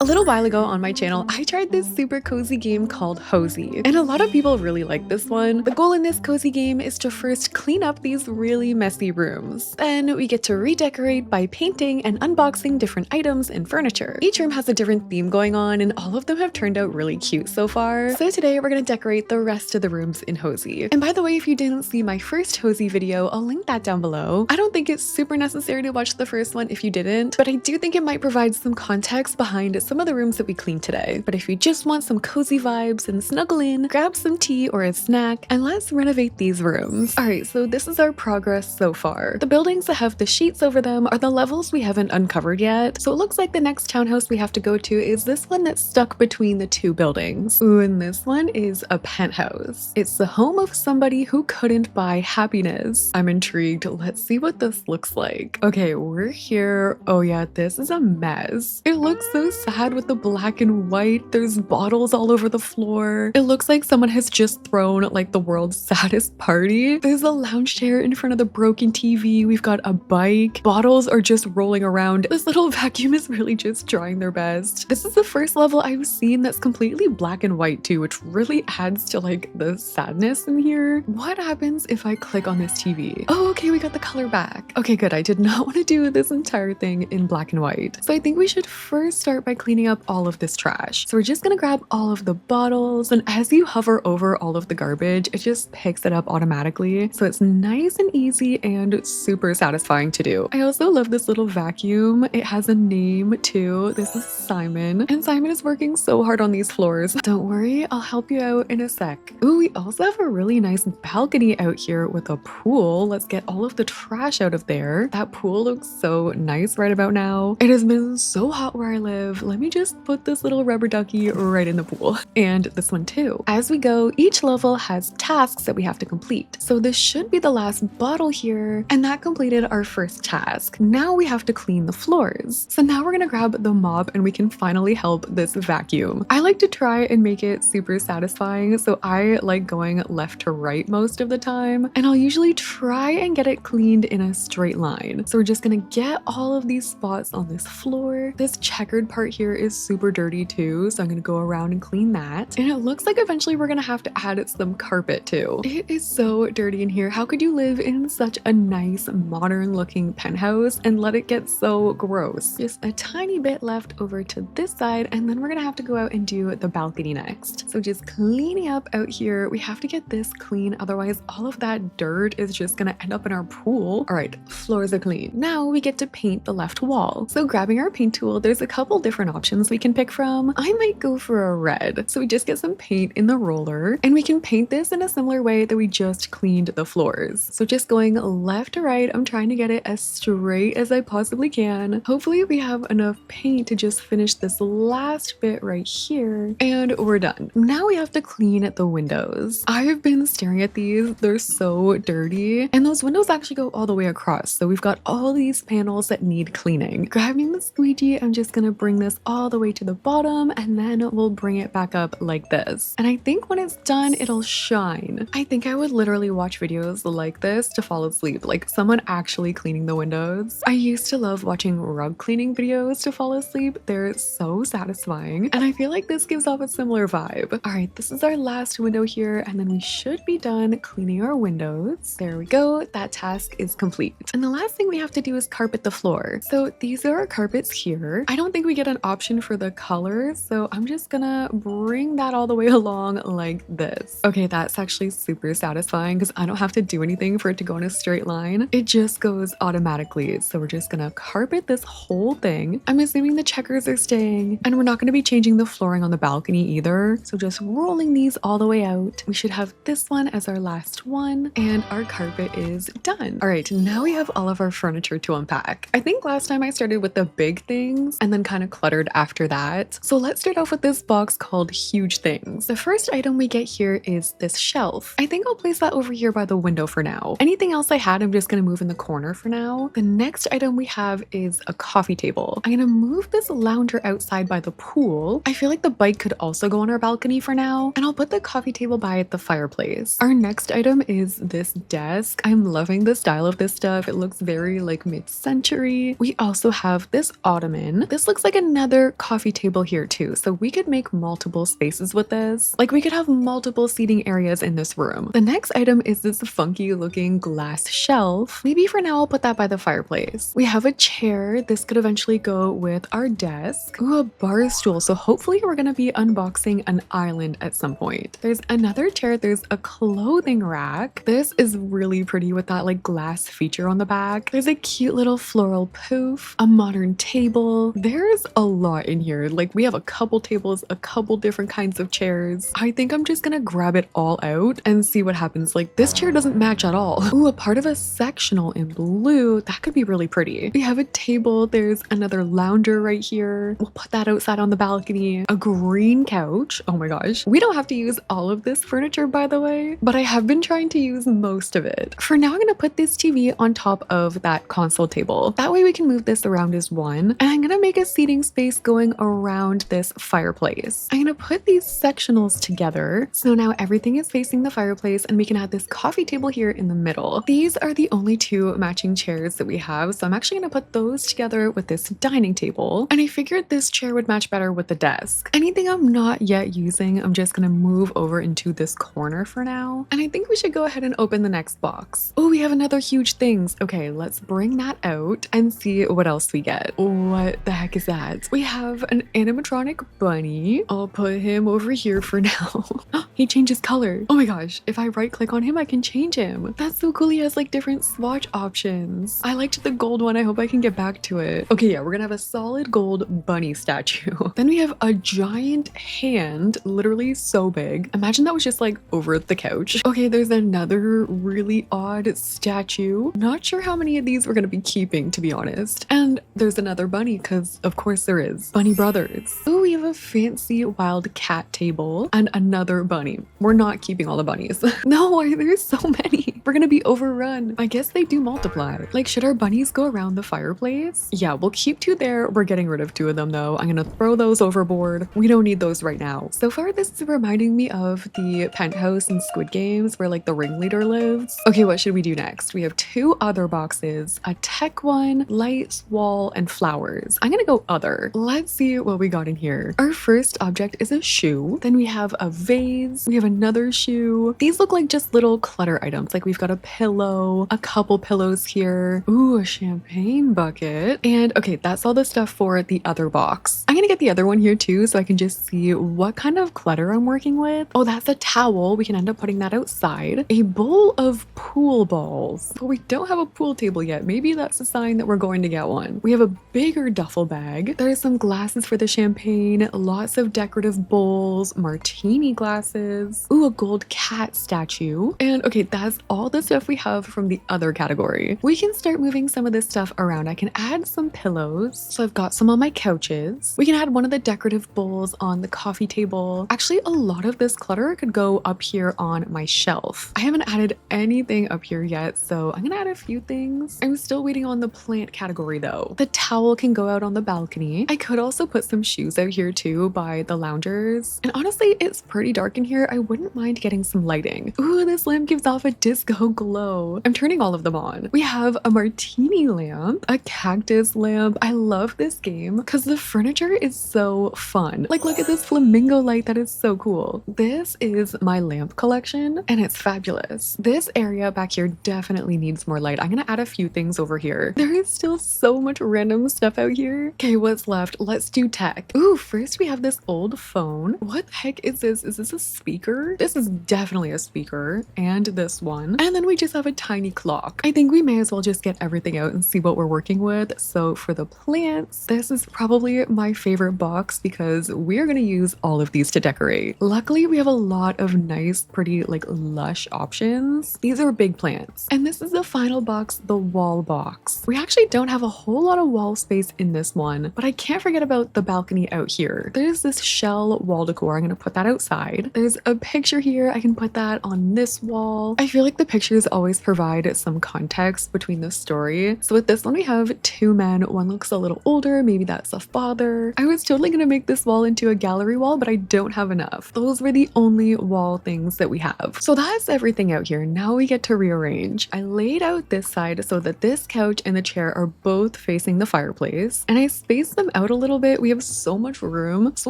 A little while ago on my channel, I tried this super cozy game called Hozy, and a lot of people really like this one. The goal in this cozy game is to first clean up these really messy rooms. Then we get to redecorate by painting and unboxing different items and furniture. Each room has a different theme going on, and all of them have turned out really cute so far. So today we're gonna decorate the rest of the rooms in Hozy. And by the way, if you didn't see my first Hozy video, I'll link that down below. I don't think it's super necessary to watch the first one if you didn't, but I do think it might provide some context behind some of the rooms that we cleaned today. But if you just want some cozy vibes and snuggle in, grab some tea or a snack, and let's renovate these rooms. Alright, so this is our progress so far. The buildings that have the sheets over them are the levels we haven't uncovered yet, so it looks like the next townhouse we have to go to is this one that's stuck between the two buildings. Ooh, and this one is a penthouse. It's the home of somebody who couldn't buy happiness. I'm intrigued. Let's see what this looks like. Okay, we're here. Oh yeah, this is a mess. It looks so sad with the black and white. There's bottles all over the floor. It looks like someone has just thrown like the world's saddest party. There's a lounge chair in front of the broken TV. We've got a bike. Bottles are just rolling around. This little vacuum is really just trying their best. This is the first level I've seen that's completely black and white too, which really adds to like the sadness in here. What happens if I click on this TV? Oh, okay, we got the color back. Okay, good. I did not want to do this entire thing in black and white. So I think we should first start by cleaning up all of this trash. So we're just gonna grab all of the bottles, and as you hover over all of the garbage, it just picks it up automatically. So it's nice and easy and super satisfying to do. I also love this little vacuum. It has a name too. This is Simon, and Simon is working so hard on these floors. Don't worry, I'll help you out in a sec. Ooh, we also have a really nice balcony out here with a pool. Let's get all of the trash out of there. That pool looks so nice right about now. It has been so hot where I live. Let me just put this little rubber ducky right in the pool. And this one too. As we go, each level has tasks that we have to complete. So this should be the last bottle here, and that completed our first task. Now we have to clean the floors. So now we're gonna grab the mop and we can finally help this vacuum. I like to try and make it super satisfying, so I like going left to right most of the time, and I'll usually try and get it cleaned in a straight line. So we're just gonna get all of these spots on this floor. This checkered part here is super dirty too, so I'm gonna go around and clean that. And it looks like eventually we're gonna have to add some carpet too. It is so dirty in here. How could you live in such a nice modern looking penthouse and let it get so gross? Just a tiny bit left over to this side, and then we're gonna have to go out and do the balcony next. So just cleaning up out here. We have to get this clean, otherwise all of that dirt is just gonna end up in our pool. All right, floors are clean. Now we get to paint the left wall. So grabbing our paint tool, there's a couple different options we can pick from. I might go for a red. So we just get some paint in the roller, and we can paint this in a similar way that we just cleaned the floors. So just going left to right, I'm trying to get it as straight as I possibly can. Hopefully we have enough paint to just finish this last bit right here, and we're done. Now we have to clean the windows. I've been staring at these. They're so dirty, and those windows actually go all the way across. So we've got all these panels that need cleaning. Grabbing the squeegee, I'm just gonna bring this all the way to the bottom, and then we'll bring it back up like this. And I think when it's done, it'll shine. I think I would literally watch videos like this to fall asleep, like someone actually cleaning the windows. I used to love watching rug cleaning videos to fall asleep. They're so satisfying, and I feel like this gives off a similar vibe. All right, this is our last window here, and then we should be done cleaning our windows. There we go. That task is complete. And the last thing we have to do is carpet the floor. So these are our carpets here. I don't think we get an option for the color, so I'm just gonna bring that all the way along like this. Okay, that's actually super satisfying because I don't have to do anything for it to go in a straight line. It just goes automatically. So we're just gonna carpet this whole thing. I'm assuming the checkers are staying, and we're not gonna be changing the flooring on the balcony either. So just rolling these all the way out. We should have this one as our last one, and our carpet is done. All right, now we have all of our furniture to unpack. I think last time I started with the big things and then kind of cluttered after that. So let's start off with this box called Huge Things. The first item we get here is this shelf. I think I'll place that over here by the window for now. Anything else I had, I'm just gonna move in the corner for now. The next item we have is a coffee table. I'm gonna move this lounger outside by the pool. I feel like the bike could also go on our balcony for now, and I'll put the coffee table by the fireplace. Our next item is this desk. I'm loving the style of this stuff. It looks very like mid-century. We also have this ottoman. This looks like another another coffee table here too, so we could make multiple spaces with this. Like we could have multiple seating areas in this room. The next item is this funky looking glass shelf. Maybe for now I'll put that by the fireplace. We have a chair. This could eventually go with our desk. Ooh, a bar stool. So hopefully we're gonna be unboxing an island at some point. There's another chair. There's a clothing rack. This is really pretty with that like glass feature on the back. There's a cute little floral poof, a modern table. There's a lot in here. Like we have a couple tables, a couple different kinds of chairs. I think I'm just gonna grab it all out and see what happens. Like this chair doesn't match at all. Ooh, a part of a sectional in blue. That could be really pretty. We have a table. There's another lounger right here. We'll put that outside on the balcony. A green couch. Oh my gosh. We don't have to use all of this furniture, by the way, but I have been trying to use most of it. For now, I'm gonna put this TV on top of that console table. That way we can move this around as one. And I'm gonna make a seating space going around this fireplace. I'm gonna put these sectionals together. So now everything is facing the fireplace and we can add this coffee table here in the middle. These are the only two matching chairs that we have. So I'm actually gonna put those together with this dining table. And I figured this chair would match better with the desk. Anything I'm not yet using, I'm just gonna move over into this corner for now. And I think we should go ahead and open the next box. Oh, we have another huge things. Okay, let's bring that out and see what else we get. What the heck is that? We have an animatronic bunny. I'll put him over here for now. He changes color. Oh my gosh, if I right click on him, I can change him. That's so cool. He has like different swatch options. I liked the gold one. I hope I can get back to it. Okay, yeah, we're gonna have a solid gold bunny statue. Then we have a giant hand, literally so big. Imagine that was just like over the couch. Okay, there's another really odd statue. Not sure how many of these we're gonna be keeping, to be honest. And there's another bunny, because of course there is. Bunny brothers. Oh, we have a fancy wild cat table and another bunny. We're not keeping all the bunnies. No, why there's so many? We're gonna be overrun. I guess they do multiply. Like, should our bunnies go around the fireplace? Yeah, we'll keep two there. We're getting rid of two of them though. I'm gonna throw those overboard. We don't need those right now. So far, this is reminding me of the Penthouse and Squid Games where like the ringleader lives. Okay, what should we do next? We have two other boxes, a tech one, lights, wall, and flowers. I'm gonna go other. Let's see what we got in here. Our first object is a shoe. Then we have a vase. We have another shoe. These look like just little clutter items. Like we've got a pillow, a couple pillows here. Ooh, a champagne bucket. And okay, that's all the stuff for the other box. I'm gonna get the other one here too so I can just see what kind of clutter I'm working with. Oh, that's a towel. We can end up putting that outside. A bowl of pool balls. But we don't have a pool table yet. Maybe that's a sign that we're going to get one. We have a bigger duffel bag. There's some glasses for the champagne, lots of decorative bowls, martini glasses. Ooh, a gold cat statue. And okay, that's all the stuff we have from the other category. We can start moving some of this stuff around. I can add some pillows. So I've got some on my couches. We can add one of the decorative bowls on the coffee table. Actually, a lot of this clutter could go up here on my shelf. I haven't added anything up here yet, so I'm gonna add a few things. I'm still waiting on the plant category though. The towel can go out on the balcony. I could also put some shoes out here too by the loungers. And honestly, it's pretty dark in here. I wouldn't mind getting some lighting. Ooh, this lamp gives off a disco glow. I'm turning all of them on. We have a martini lamp, a cactus lamp. I love this game because the furniture is so fun. Like, look at this flamingo light. That is so cool. This is my lamp collection and it's fabulous. This area back here definitely needs more light. I'm gonna add a few things over here. There is still so much random stuff out here. Okay, what's left? Let's do tech. Ooh, first we have this old phone. What the heck is this? Is this a speaker? This is definitely a speaker, and this one. And then we just have a tiny clock. I think we may as well just get everything out and see what we're working with. So for the plants, this is probably my favorite box because we're gonna use all of these to decorate. Luckily, we have a lot of nice, pretty, like lush options. These are big plants. And this is the final box, the wall box. We actually don't have a whole lot of wall space in this one, but I can't forget about the balcony out here. There's this shell wall decor. I'm gonna put that outside. There's a picture here. I can put that on this wall. I feel like the pictures always provide some context between the story. So with this one, we have two men. One looks a little older. Maybe that's a father. I was totally gonna make this wall into a gallery wall, but I don't have enough. Those were the only wall things that we have. So that's everything out here. Now we get to rearrange. I laid out this side so that this couch and the chair are both facing the fireplace, and I spaced them out a little bit, we have so much room, so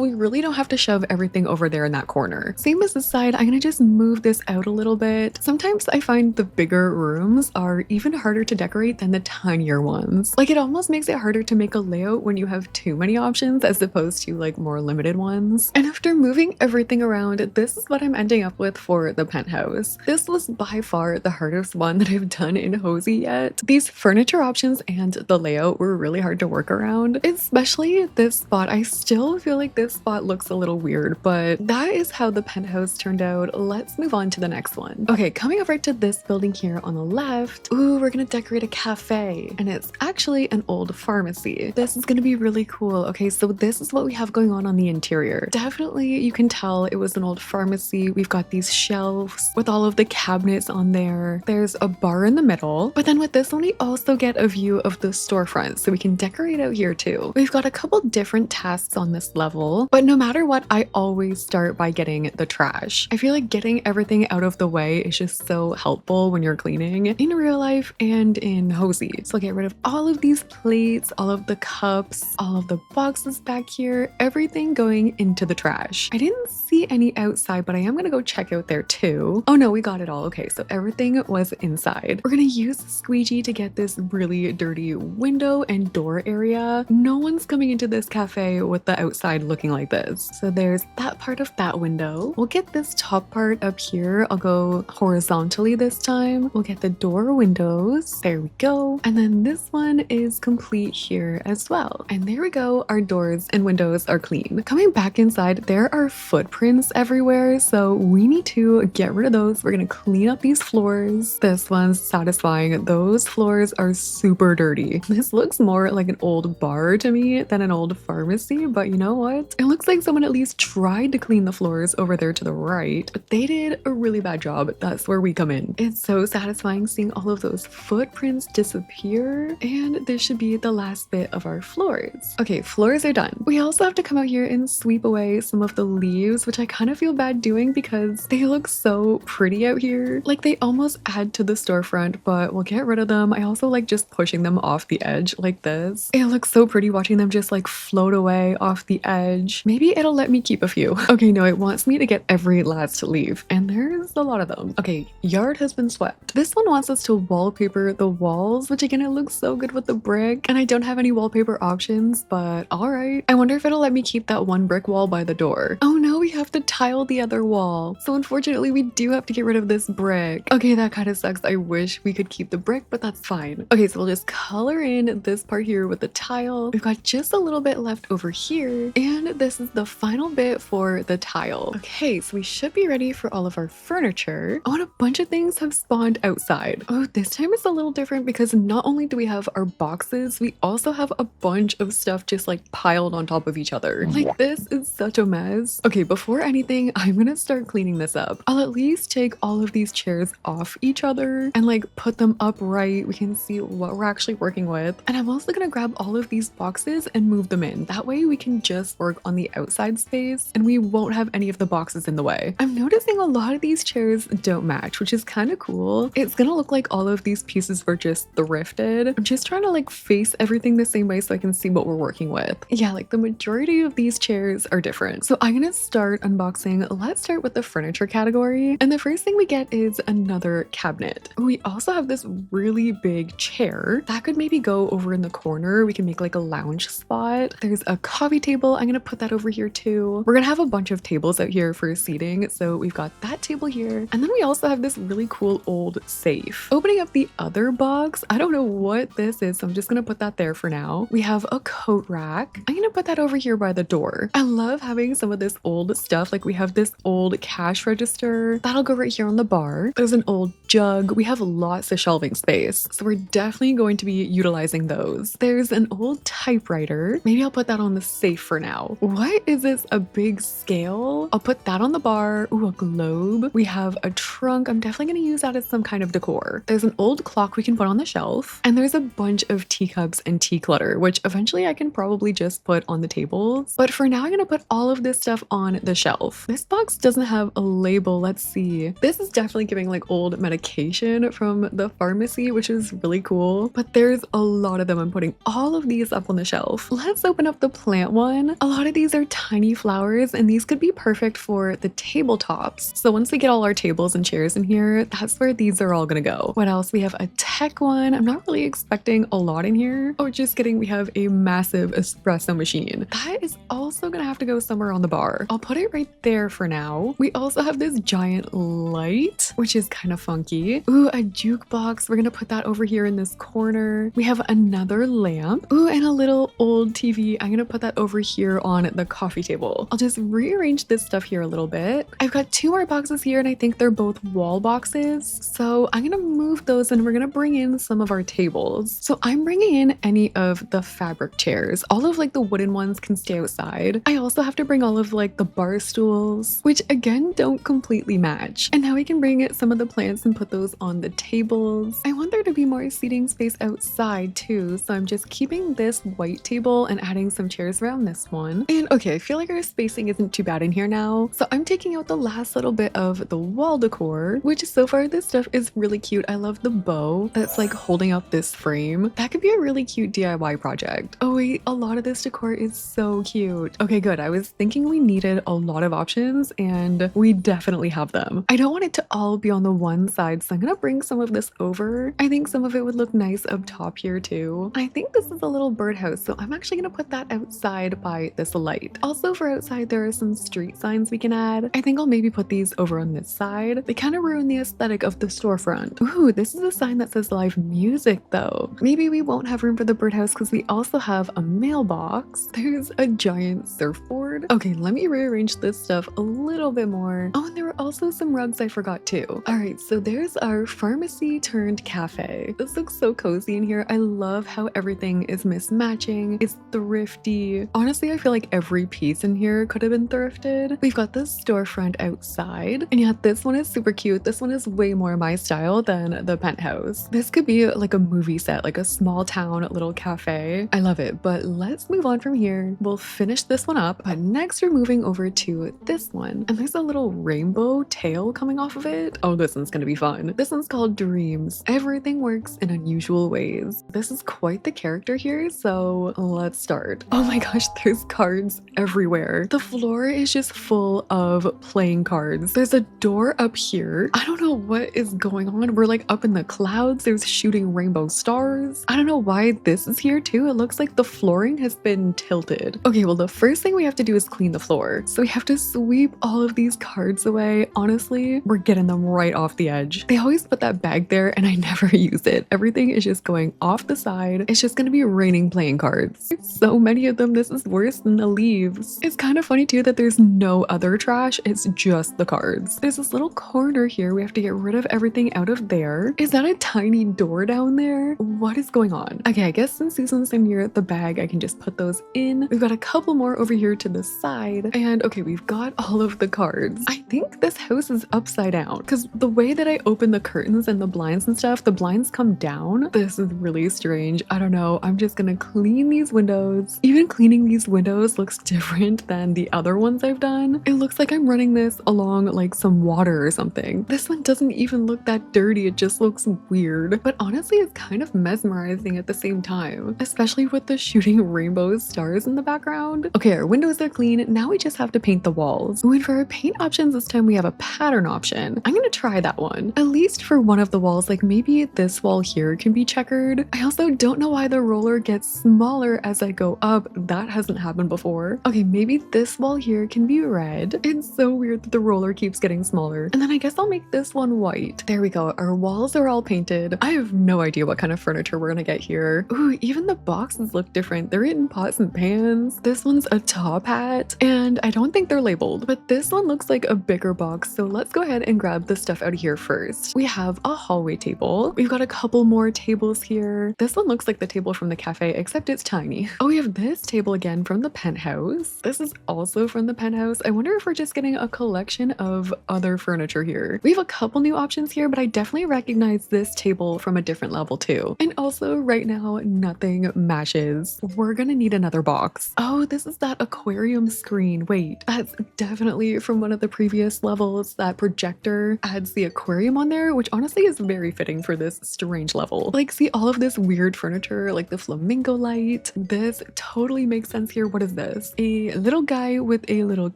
we really don't have to shove everything over there in that corner. Same as this side, I'm gonna just move this out a little bit. Sometimes I find the bigger rooms are even harder to decorate than the tinier ones. Like, it almost makes it harder to make a layout when you have too many options as opposed to like more limited ones. And after moving everything around, this is what I'm ending up with for the penthouse. This was by far the hardest one that I've done in Hozy yet. These furniture options and the layout were really hard to work around, especially this spot. I still feel like this spot looks a little weird, but that is how the penthouse turned out. Let's move on to the next one. Okay, coming over to this building here on the left, ooh, we're gonna decorate a cafe, and it's actually an old pharmacy. This is gonna be really cool. Okay, so this is what we have going on the interior. Definitely, you can tell it was an old pharmacy. We've got these shelves with all of the cabinets on there. There's a bar in the middle, but then with this one, we also get a view of the storefront, so we can decorate out here too. We've got a couple different tasks on this level, but no matter what, I always start by getting the trash. I feel like getting everything out of the way is just so helpful when you're cleaning in real life and in Hozy. So I'll get rid of all of these plates, all of the cups, all of the boxes back here, everything going into the trash. I didn't see any outside, but I am gonna go check out there too. Oh no, we got it all. Okay, so everything was inside. We're gonna use the squeegee to get this really dirty window and door area. No one's coming into this cafe with the outside looking like this. So there's that part of that window. We'll get this top part up here. I'll go horizontally this time. We'll get the door windows. There we go. And then this one is complete here as well. And there we go. Our doors and windows are clean. Coming back inside, there are footprints everywhere, so we need to get rid of those. We're gonna clean up these floors. This one's satisfying. Those floors are super dirty. This looks more like an old bar to me than an old pharmacy, but you know what? It looks like someone at least tried to clean the floors over there to the right, but they did a really bad job. That's where we come in. It's so satisfying seeing all of those footprints disappear, and this should be the last bit of our floors. Okay, floors are done. We also have to come out here and sweep away some of the leaves, which I kind of feel bad doing because they look so pretty out here. Like, they almost add to the storefront, but we'll get rid of them. I also like just pushing them off the edge like this. It looks so pretty watching them just like float away off the edge. Maybe it'll let me keep a few. Okay, no, it wants me to get every last leaf, and there's a lot of them. Okay, yard has been swept. This one wants us to wallpaper the walls, which again, it looks so good with the brick, and I don't have any wallpaper options, but all right. I wonder if it'll let me keep that one brick wall by the door. Oh no, we have to tile the other wall. So unfortunately, we do have to get rid of this brick. Okay, that kind of sucks. I wish we could keep the brick, but that's fine. Okay, so we'll just color in this part here with the tile. We've got just a little bit left over here, and this is the final bit for the tile. Okay, so we should be ready for all of our furniture. Oh, and a bunch of things have spawned outside. Oh, this time it's a little different because not only do we have our boxes, we also have a bunch of stuff just like piled on top of each other. Like, this is such a mess. Okay, before anything, I'm gonna start cleaning this up. I'll at least take all of these chairs off each other and like put them upright. We can see what we're actually working with. And I'm also gonna grab all of these boxes and move them in. That way we can just work on the outside space and we won't have any of the boxes in the way. I'm noticing a lot of these chairs don't match, which is kind of cool. It's gonna look like all of these pieces were just thrifted. I'm just trying to like face everything the same way so I can see what we're working with. Yeah, like the majority of these chairs are different. So I'm gonna start unboxing. Let's start with the furniture category. And the first thing we get is another cabinet. We also have this really big chair that could maybe go over in the corner. We can make like a lounge spot. There's a coffee table. I'm gonna put that over here too. We're gonna have a bunch of tables out here for seating. So we've got that table here. And then we also have this really cool old safe. Opening up the other box, I don't know what this is, so I'm just gonna put that there for now. We have a coat rack. I'm gonna put that over here by the door. I love having some of this old stuff. Like, we have this old cash register. That'll go right here on the bar. There's an old jug. We have lots of shelving space, so we're definitely going to be utilizing those. There's an old typewriter. Maybe I'll put that on the safe for now. What is this? A big scale? I'll put that on the bar. Ooh, a globe. We have a trunk. I'm definitely going to use that as some kind of decor. There's an old clock we can put on the shelf, and there's a bunch of teacups and tea clutter, which eventually I can probably just put on the tables. But for now, I'm going to put all of this stuff on the shelf. This box doesn't have a label. Let's see. This is definitely giving like old medication from the pharmacy, which is really cool. But there's a lot of them. I'm putting all of these up on the shelf. Let's open up the plant one. A lot of these are tiny flowers, and these could be perfect for the tabletops. So once we get all our tables and chairs in here, that's where these are all gonna go. What else? We have a tech one. I'm not really expecting a lot in here. Oh, just kidding. We have a massive espresso machine. That is also gonna have to go somewhere on the bar. I'll put it right there for now. We also have this giant light, which is kind of funky. Ooh, a jukebox. We're gonna put that over here in this corner. We have another lamp. Ooh, and a little old TV. I'm gonna put that over here on the coffee table. I'll just rearrange this stuff here a little bit. I've got two more boxes here, and I think they're both wall boxes. So I'm gonna move those, and we're gonna bring in some of our tables. So I'm bringing in any of the fabric chairs. All of like the wooden ones can stay outside. I also have to bring all of like the bar stools, which again don't completely match. And now we can bring some of the plants and put those on the tables. I want there to be more seating space outside too, so I'm just keeping this white table and adding some chairs around this one. And okay, I feel like our spacing isn't too bad in here now. So I'm taking out the last little bit of the wall decor, which so far this stuff is really cute. I love the bow that's like holding up this frame. That could be a really cute DIY project. Oh wait, a lot of this decor is so cute. Okay, good. I was thinking we needed a lot of options, and we definitely have them. I don't want it to all be on the one side, so I'm gonna bring some of this over. I think some of it would look nice up top here too. I think this is a little birdhouse, so I'm actually gonna put that outside by this light. Also for outside, there are some street signs we can add. I think I'll maybe put these over on this side. They kind of ruin the aesthetic of the storefront. Ooh, this is a sign that says live music though. Maybe we won't have room for the birdhouse because we also have a mailbox. There's a giant surfboard. Okay, let me rearrange this stuff a little bit more. Oh, and there were also some rugs I forgot too. All right, so there's our pharmacy turned cafe. This looks so cozy in here. I love how everything is mismatching. It's thrifty. Honestly, I feel like every piece in here could have been thrifted. We've got the storefront outside, and yeah, this one is super cute. This one is way more my style than the penthouse. This could be like a movie set, like a small town little cafe. I love it, but let's move on from here. We'll finish this one up, but next we're moving over to this one, and there's a little rainbow tail coming off of it. Oh, this one's gonna be fun. This one's called Dreams. Everything works in unusual ways. This is quite the character here, so let's start. Oh my gosh, there's cards everywhere. The floor is just full of playing cards. There's a door up here. I don't know what is going on. We're like up in the clouds. There's shooting rainbow stars. I don't know why this is here too. It looks like the flooring has been tilted. Okay, well, the first thing we have to do is clean the floor. So we have to sweep all of these cards away. Honestly, we're getting them right off the edge. They always put that bag there and I never use it. Everything is just going off the side. It's just gonna be raining playing cards. There's so many of them. This is worse than the leaves. It's kind of funny too that there's no other trash. It's just the cards. There's this little corner here. We have to get rid of everything out of there. Is that a tiny door down there? What is going on? Okay, I guess since these ones are near the bag, I can just put those in. We've got a couple more over here to the side. And okay, we've got all of the cards. I think this house is upside down because the way that I open the curtains and the blinds and stuff, the blinds come down. This is really strange. I don't know. I'm just gonna clean these windows. Even cleaning these windows looks different than the other ones I've done. It looks like I'm running this along like some water or something. This one doesn't even look that dirty. It just looks weird. But honestly, it's kind of mesmerizing at the same time, especially with the shooting rainbow stars in the background. Okay, our windows are clean. Now we just have to paint the walls. And for our paint options, this time we have a pattern option. I'm gonna try that one, at least for one of the walls. Like maybe this wall here can be checkered. I also don't know why the roller gets smaller as I go up. That hasn't happened before. Okay, maybe this wall here can be red. It's so weird that the roller keeps getting smaller. And then I guess I'll make this one white. There we go. Our walls are all painted. I have no idea what kind of furniture we're gonna get here. Ooh, even the boxes look different. They're in pots and pans. This one's a top hat, and I don't think they're labeled, but this one looks like a bigger box. So let's go ahead and grab the stuff out of here first. We have a hallway table. We've got a couple more tables here. This one looks like the table from the cafe, except it's tiny. Oh, we have this table again from the penthouse. This is also from the penthouse. I wonder if we're just getting a collection of other furniture here. We have a couple new options here, but I definitely recognize this table from a different level too. And also right now, nothing matches. We're gonna need another box. Oh, this is that aquarium screen. Wait, that's definitely from one of the previous levels. That projector adds the aquarium on there, which honestly is very fitting for this strange level. Like, see all of this weird furniture, like the flamingo light. This totally makes sense here. What is this? A little guy with a little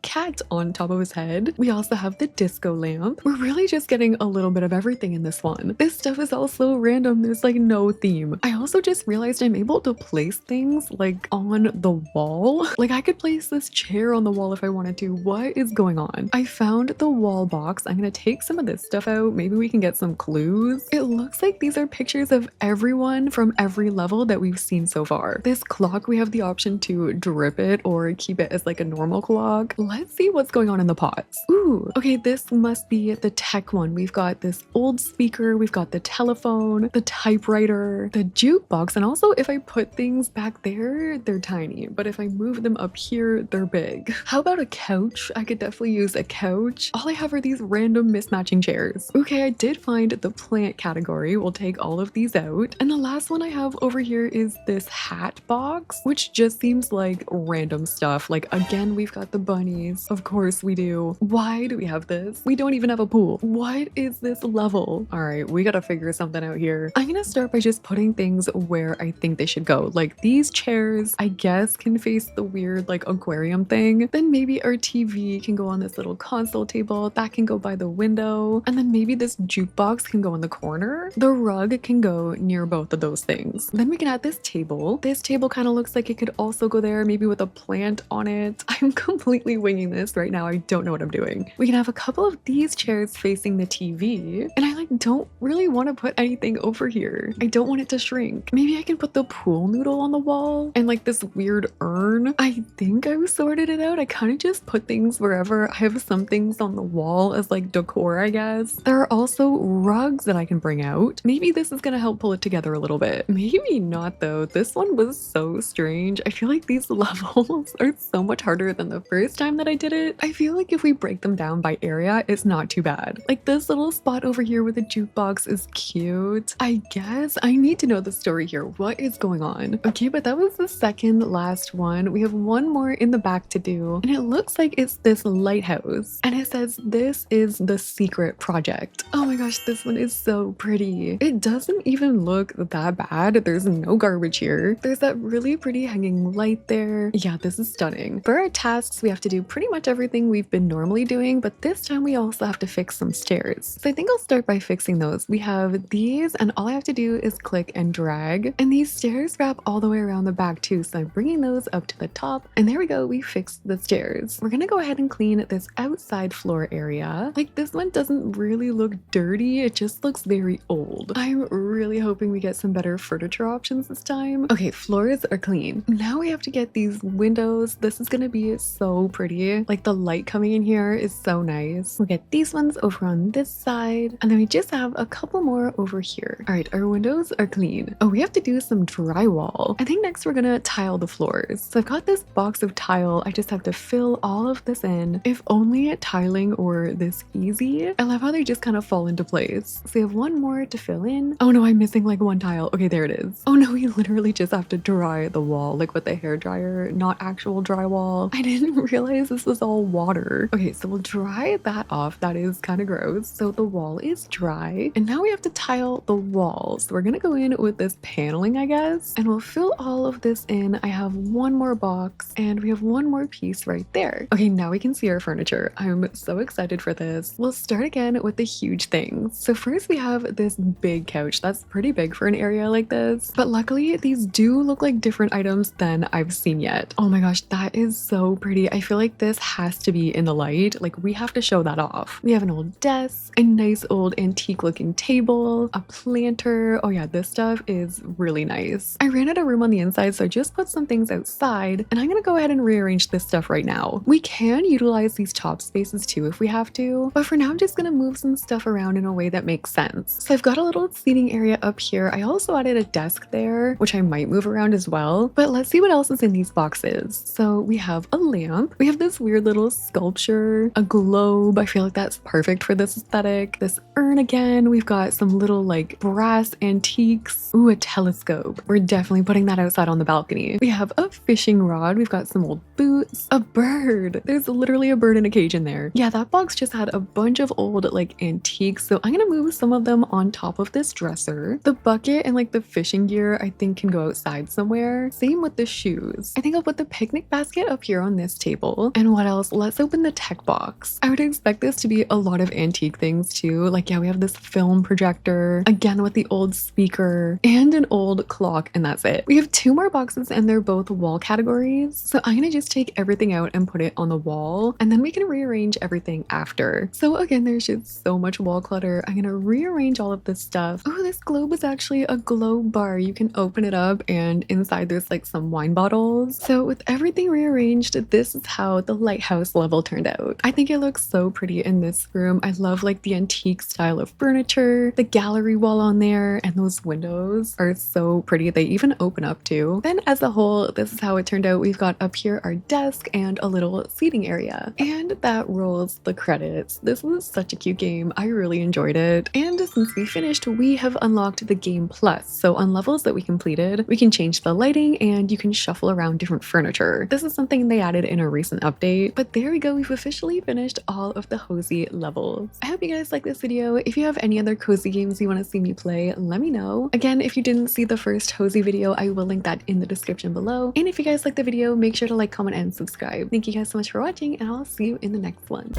cat on top of his head. We also have the disco lamp. We're really just getting a little bit of everything in this one. This stuff is all so random. There's like no theme. I also just realized I'm able to place things like on the wall. Like I could place this chair on the wall if I wanted to. What is going on? I found the wall box. I'm gonna take some of this stuff out. Maybe we can get some clues. It looks like these are pictures of everyone from every level that we've seen so far. This clock, we have the option to drip it or keep it as like a normal clock. Let's see what's going on in the pots. Ooh, okay, this must be the tech one. We've got this old speaker, we've got the telephone, the typewriter, the jukebox, and also if I put things back there, they're tiny, but if I move them up here, they're big. How about a couch? I could definitely use a couch. All I have are these random mismatching chairs. Okay, I did find the plant category. We'll take all of these out. And the last one I have over here is this hat box, which just seems like random stuff. Like again, we've got the bunnies. Of course we do. Why do we have this? We don't even have a pool. What is this level? All right, we gotta figure something out here. I'm gonna start by just putting things where I think they should go. Like these chairs, I guess, can face the weird like aquarium thing. Then maybe our TV can go on this little console table. That can go by the window. And then maybe this jukebox can go in the corner. The rug can go near both of those things. Then we can add this table. This table kind of looks like it could also go there, maybe with a plant on it. I'm completely winging this right now. I don't know what I'm doing. We can have a couple of these chairs facing the TV. And I like don't really want to put anything over here. I don't want it to shrink. Maybe I can put the pool noodle on the wall and like this weird urn. I think I've sorted it out. I kind of just put things wherever. I have some things on the wall as like decor, I guess. There are also rugs that I can bring out. Maybe this is gonna help pull it together a little bit. Maybe not though. This one was so strange. I feel like these levels are so much harder than the first time that I did it. I feel like if we break them down by area, it's not too bad. Like this little spot over here with a jukebox is cute. I guess I need to know the story here. What is going on? Okay, but that was the second last one. We have one more in the back to do, and it looks like it's this lighthouse. And it says this is the secret project. Oh my gosh, this one is so pretty. It doesn't even look that bad. There's no garbage here. There's that really pretty hanging light there. Yeah, this is stunning. For our tasks, we have to do pretty much everything we've been normally doing, but this time we also have to fix some stairs. So I think I'll start by fixing those. We have these, and all I have to do is click and drag. And these stairs wrap all the way around the back too, so I'm bringing those up to the top. And there we go, we fixed the stairs. We're gonna go ahead and clean this outside floor area. Like this one doesn't really look dirty, it just looks very old. I'm really hoping we get some better furniture options this time. Okay, floors are clean. Now we have to get these windows. This is gonna be so pretty. Like the light coming in here is so nice. We'll get these ones over on this side, and then we just have a couple more over here. All right, our windows are clean. Oh, we have to do some drywall. I think next we're gonna tile the floors. So I've got this box of tile. I just have to fill all of this in. If only tiling were this easy. I love how they just kind of fall into place. So we have one more to fill in. Oh no, I'm missing like one tile. Okay, there it is. Oh no, we literally just have to dry the wall like with the hair dryer, not actual drywall. I didn't realize this was all water. Okay, so we'll dry that off. That is kind of gross. So the wall is dry, and now we have to tile the walls. So we're gonna go in with this paneling, I guess, and we'll fill all of this in. I have one more box, and we have one more piece right there. Okay, now we can see our furniture. I'm so excited for this. We'll start again with the huge things. So first we have this big couch. That's pretty big for an area like this, but luckily these do look like different items than I've seen yet. Oh my gosh, that is so pretty. I feel like this has to be in the light. Like we have to show that off. We have an old desk, a nice old antique looking table, a planter. Oh yeah, this stuff is really nice. I ran out of room on the inside, so I just put some things outside, and I'm gonna go ahead and rearrange this stuff right now. We can utilize these top spaces too if we have to, but for now I'm just gonna move some stuff around in a way that makes sense. So I've got a little seating area up here. I also added a desk there, which I might move around as well, but let's see what else is in these boxes. So we have a lamp, we have this weird little sculpture, a globe, globe. I feel like that's perfect for this aesthetic. This urn again. We've got some little like brass antiques. Ooh, a telescope. We're definitely putting that outside on the balcony. We have a fishing rod. We've got some old boots. A bird. There's literally a bird in a cage in there. Yeah, that box just had a bunch of old like antiques. So I'm gonna move some of them on top of this dresser. The bucket and like the fishing gear I think can go outside somewhere. Same with the shoes. I think I'll put the picnic basket up here on this table. And what else? Let's open the tech box. I would expect this to be a lot of antique things too. Like, yeah, we have this film projector, again with the old speaker and an old clock, and that's it. We have 2 more boxes and they're both wall categories. So I'm gonna just take everything out and put it on the wall, and then we can rearrange everything after. So again, there's just so much wall clutter. I'm gonna rearrange all of this stuff. Oh, this globe is actually a globe bar. You can open it up and inside there's like some wine bottles. So with everything rearranged, this is how the lighthouse level turned out. I think it looks so pretty in this room. I love like the antique style of furniture, the gallery wall on there, and those windows are so pretty. They even open up too. Then as a whole, this is how it turned out. We've got up here our desk and a little seating area. And that rolls the credits. This was such a cute game. I really enjoyed it. And since we finished, we have unlocked the game plus. So on levels that we completed, we can change the lighting and you can shuffle around different furniture. This is something they added in a recent update, but there we go. We've officially finished all of the Hozy levels. I hope you guys like this video. If you have any other cozy games you want to see me play, let me know. Again, if you didn't see the first Hozy video, I will link that in the description below. And if you guys like the video, make sure to like, comment, and subscribe. Thank you guys so much for watching, and I'll see you in the next one.